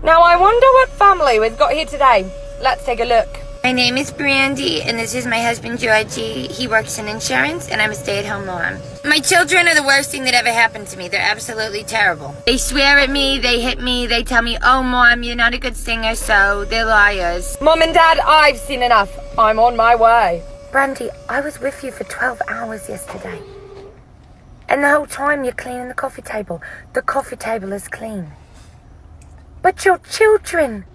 Now I wonder what family we've got here today. Let's take a look. My name is Brandy, and this is my husband, Georgie. He works in insurance, and I'm a stay-at-home mom. My children are the worst thing that ever happened to me. They're absolutely terrible. They swear at me, they hit me, they tell me, oh, Mom, you're not a good singer, so they're liars. Mom and Dad, I've seen enough. I'm on my way. Brandy, I was with you for 12 hours yesterday. And the whole time you're cleaning the coffee table. The coffee table is clean. But your children...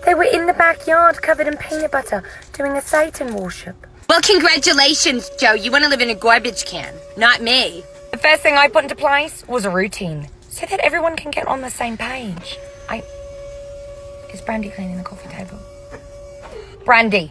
They were in the backyard covered in peanut butter doing a Satan worship. Well, congratulations, Joe. You want to live in a garbage can. Not me. The first thing I put into place was a routine so that everyone can get on the same page. Is Brandy cleaning the coffee table? Brandy,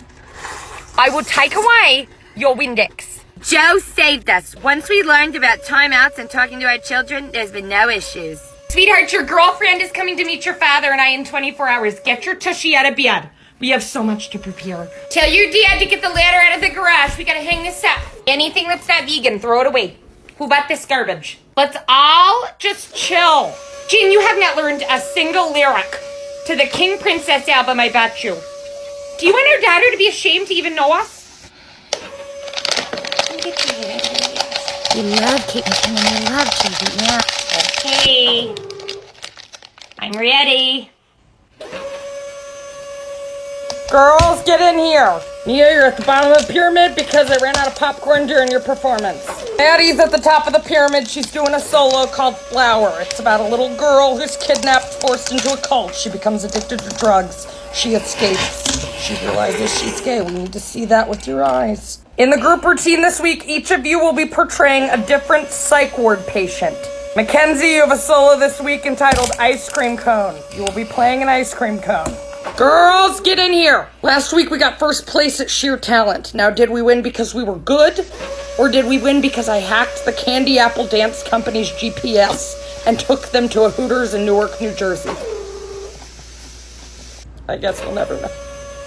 I will take away your Windex. Joe saved us. Once we learned about timeouts and talking to our children, there's been no issues. Sweetheart, your girlfriend is coming to meet your father and I in 24 hours. Get your tushy out of bed. We have so much to prepare. Tell your dad to get the ladder out of the garage. We gotta hang this up. Anything that's not vegan, throw it away. Who bought this garbage? Let's all just chill. Jean, you have not learned a single lyric to the King Princess album, I bet you. Do you want our daughter to be ashamed to even know us? You love Kate McKinnon. You love Judy. Yeah. Okay. I'm ready. Girls, get in here. Nia, you're at the bottom of the pyramid because I ran out of popcorn during your performance. Maddie's at the top of the pyramid. She's doing a solo called Flower. It's about a little girl who's kidnapped, forced into a cult. She becomes addicted to drugs. She escapes. She realizes she's gay. We need to see that with your eyes. In the group routine this week, each of you will be portraying a different psych ward patient. Mackenzie, you have a solo this week entitled Ice Cream Cone. You will be playing an ice cream cone. Girls, get in here. Last week we got first place at sheer talent. Now, did we win because we were good? Or did we win because I hacked the Candy Apple Dance Company's GPS and took them to a Hooters in Newark, New Jersey? I guess we'll never know.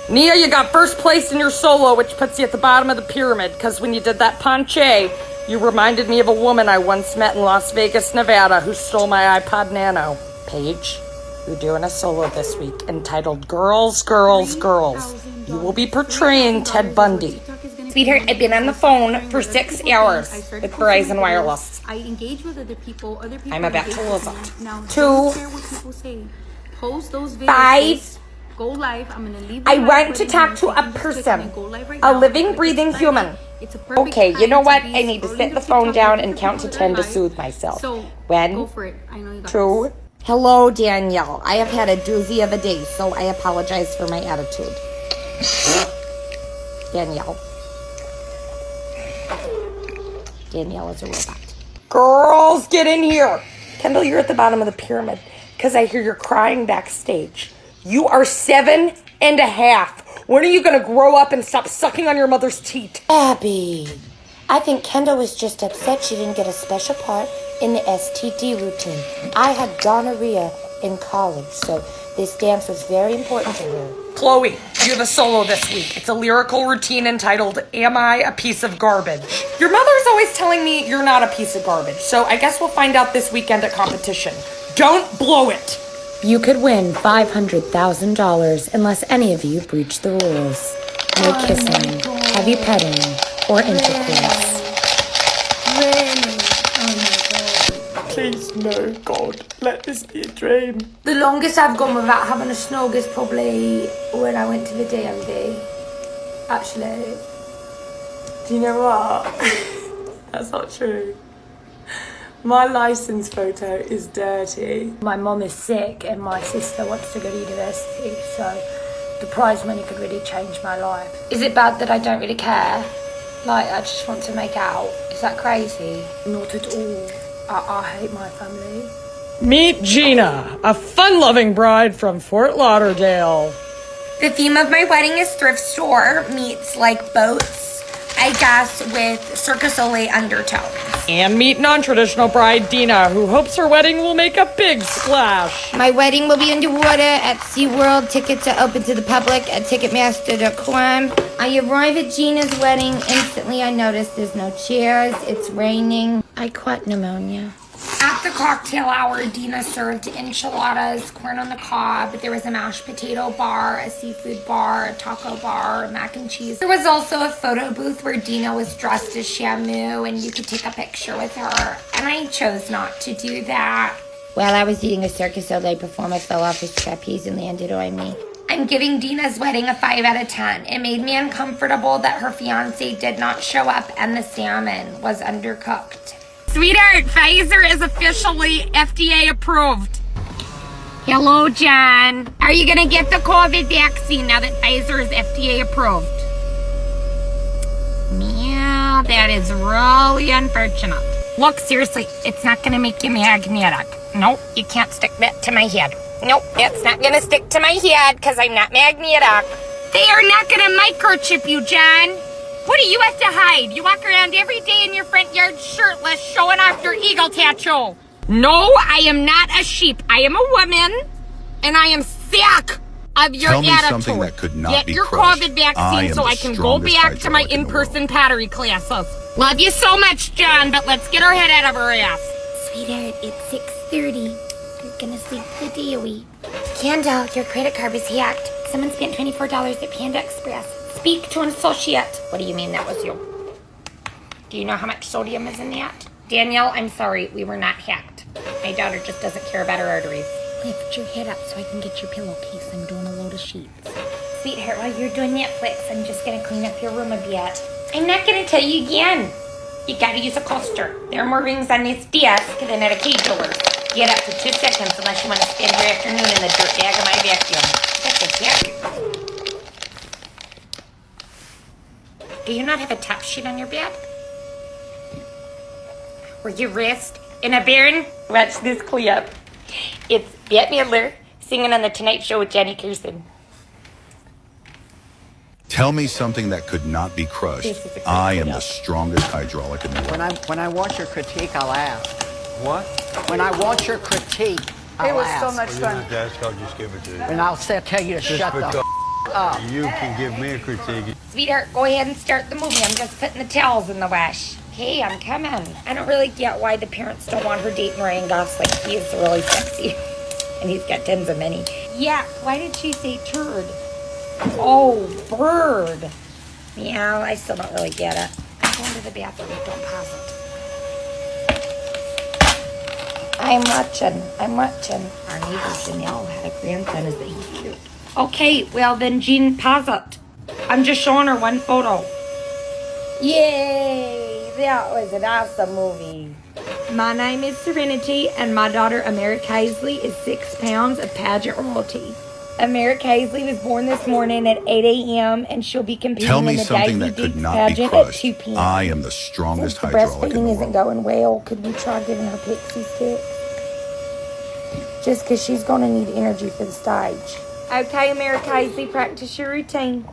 Nia, you got first place in your solo, which puts you at the bottom of the pyramid, because when you did that ponche, you reminded me of a woman I once met in Las Vegas, Nevada, who stole my iPod Nano. Paige, you're doing a solo this week entitled Girls, Girls, Girls. You will be portraying Ted Bundy. Sweetheart, I've been on the phone for 6 hours with Verizon Wireless. I engage with other people I'm about to lose it. Now, 2, don't care what people say. Post those videos. 5. Go live. I'm gonna leave. I want to talk to a person, a living, breathing human. Okay, you know what? I need to set the phone down and count to 10 to soothe myself. One, go for it. I know you got 2. Hello, Danielle. I have had a doozy of a day, so I apologize for my attitude. Danielle. Danielle is a robot. Girls, get in here. Kendall, you're at the bottom of the pyramid because I hear you're crying backstage. You are 7 and a half. When are you going to grow up and stop sucking on your mother's teat? Abby, I think Kendall was just upset she didn't get a special part in the STD routine. I had gonorrhea in college, so this dance was very important to her. Chloe, you have a solo this week. It's a lyrical routine entitled, Am I a Piece of Garbage? Your mother's always telling me you're not a piece of garbage, so I guess we'll find out this weekend at competition. Don't blow it. You could win $500,000 unless any of you breach the rules. No kissing, heavy petting, or intercourse. Please, no, God. Let this be a dream. The longest I've gone without having a snog is probably when I went to the DMV. Actually. Do you know what? That's not true. My license photo is dirty. My mom is sick and my sister wants to go to university, so the prize money could really change my life. Is it bad that I don't really care? Like, I just want to make out. Is that crazy? Not at all. I hate my family. Meet Gina, a fun-loving bride from Fort Lauderdale. The theme of my wedding is thrift store meets like boats, I guess, with Circus Soleil undertones. And meet non-traditional bride Dina, who hopes her wedding will make a big splash. My wedding will be underwater at SeaWorld. Tickets are open to the public at Ticketmaster.com. I arrive at Gina's wedding. Instantly, I notice there's no chairs. It's raining. I caught pneumonia. At the cocktail hour, Dina served enchiladas, corn on the cob. There was a mashed potato bar, a seafood bar, a taco bar, mac and cheese. There was also a photo booth where Dina was dressed as Shamu and you could take a picture with her. And I chose not to do that. While I was eating a Circus Soleil performer fell off his trapeze and landed on me. I'm giving Dina's wedding a 5 out of 10. It made me uncomfortable that her fiance did not show up and the salmon was undercooked. Sweetheart, Pfizer is officially FDA approved. Hello, John. Are you gonna get the COVID vaccine now that Pfizer is FDA approved? Yeah, that is really unfortunate. Look, seriously, it's not gonna make you magnetic. Nope, you can't stick that to my head. Nope, it's not gonna stick to my head because I'm not magnetic. They are not gonna microchip you, John. What do you have to hide? You walk around every day in your front yard shirtless, showing off your eagle tattoo. No, I am not a sheep. I am a woman, and I am sick of your attitude. Tell me something that could not be Get your crushed. COVID vaccine so I can go back to my in-person pottery classes. Love you so much, John, but let's get our head out of our ass. Sweetheart, it's 6:30. You're gonna sleep the DOE. Kendall, your credit card was hacked. Someone spent $24 at Panda Express. Speak to an associate. What do you mean that was you? Do you know how much sodium is in that? Danielle, I'm sorry, we were not hacked. My daughter just doesn't care about her arteries. Lift your head up so I can get your pillowcase. I'm doing a load of sheets. Sweetheart, while you're doing Netflix, I'm just gonna clean up your room a bit. I'm not gonna tell you again. You gotta use a coaster. There are more rings on this desk than at a cage over. You get up to 2 seconds unless you want to spend your afternoon in the dirt bag of my vacuum. What the heck? Do you not have a top sheet on your bed? Were you rest in a barn? Watch this clip. It's Bette Midler singing on The Tonight Show with Johnny Carson. Tell me something that could not be crushed. I am the strongest hydraulic in the world. When I watch your critique, I'll ask. What? When I watch your critique, I'll ask. You don't have to ask, I'll just give it to you. And I'll tell you to shut the up. You can give me a critique. Sweetheart, go ahead and start the movie. I'm just putting the towels in the wash. Hey, I'm coming. I don't really get why the parents don't want her dating Ryan Gosling. He is really sexy. And he's got tons of money. Yeah, why did she say turd? Oh, bird. Meow, I still don't really get it. I'm going to the bathroom. Don't pause it. I'm watching. Our neighbor Janelle had a grandson. Is that he's cute? Okay, well then Jean, pause it. I'm just showing her one photo. Yay! That was an awesome movie. My name is Serenity, and my daughter America Hazley is 6 pounds of pageant royalty. America Hazley was born this morning at 8 a.m. and she'll be competing Tell me in the something Daisy that could Dukes not be pageant at crushed. 2 p.m. I am the strongest Since the hydraulic in the breastfeeding isn't world. going well, could we try giving her pixie sticks? Just because she's going to need energy for the stage. Okay, America Hazley, practice your routine.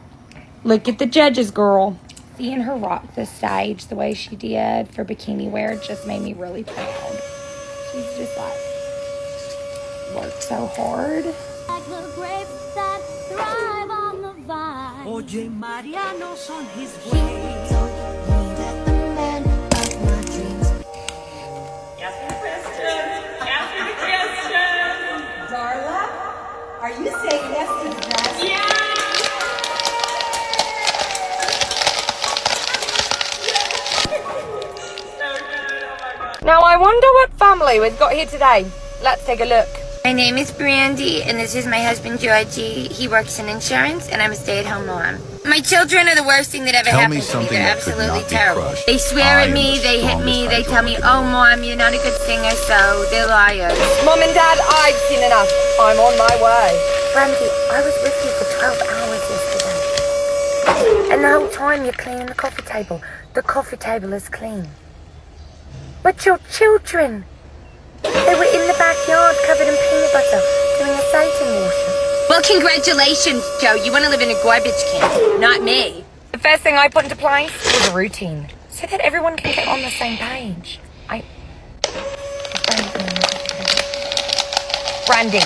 Look at the judges, girl. Seeing her rock the stage the way she did for bikini wear just made me really proud. She's just like, worked so hard. Like the grapes that thrive on the vine. Oye, Mariano's on his way. He told me that the man of my dreams. Ask me the question. Darla, are you saying yes to the dress? Yeah. Now I wonder what family we've got here today. Let's take a look. My name is Brandy, and this is my husband Georgie. He works in insurance, and I'm a stay-at-home mom. My children are the worst thing that ever Tell me happened to me. something They're that could absolutely not be terrible. crushed. They swear I at am me, the they hit me, strongest they tell me, hydraulic oh, Mom, you're not a good singer, so they're liars. Mom and Dad, I've seen enough. I'm on my way. Brandy, I was with you for 12 hours yesterday. And the whole time you're cleaning the coffee table. The coffee table is clean. But your children, they were in the backyard covered in peanut butter doing a Satan worship. Well, congratulations, Joe. You want to live in a garbage can, not me. The first thing I put into place was a routine, so that everyone can get on the same page. Brandy,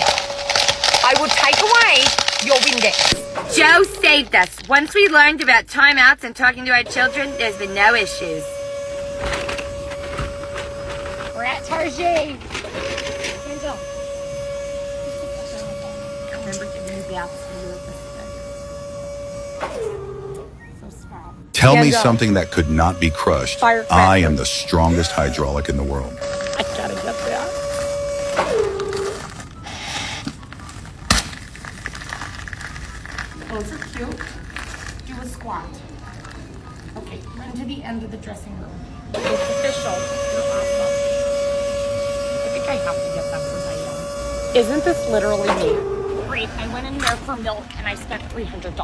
I will take away your Windex. Joe saved us. Once we learned about timeouts and talking to our children, there's been no issues. We're at Target. remember giving you baths when you were this big. So small. Tell me Stand up. something that could not be crushed. Fire I cracker. am the strongest hydraulic in the world. I gotta get that. Those are cute. Do a squat. Okay, run to the end of the dressing room. It's official. You're awesome. I think I have to get that for my own. Isn't this literally me? Great. I went in there for milk and I spent $300.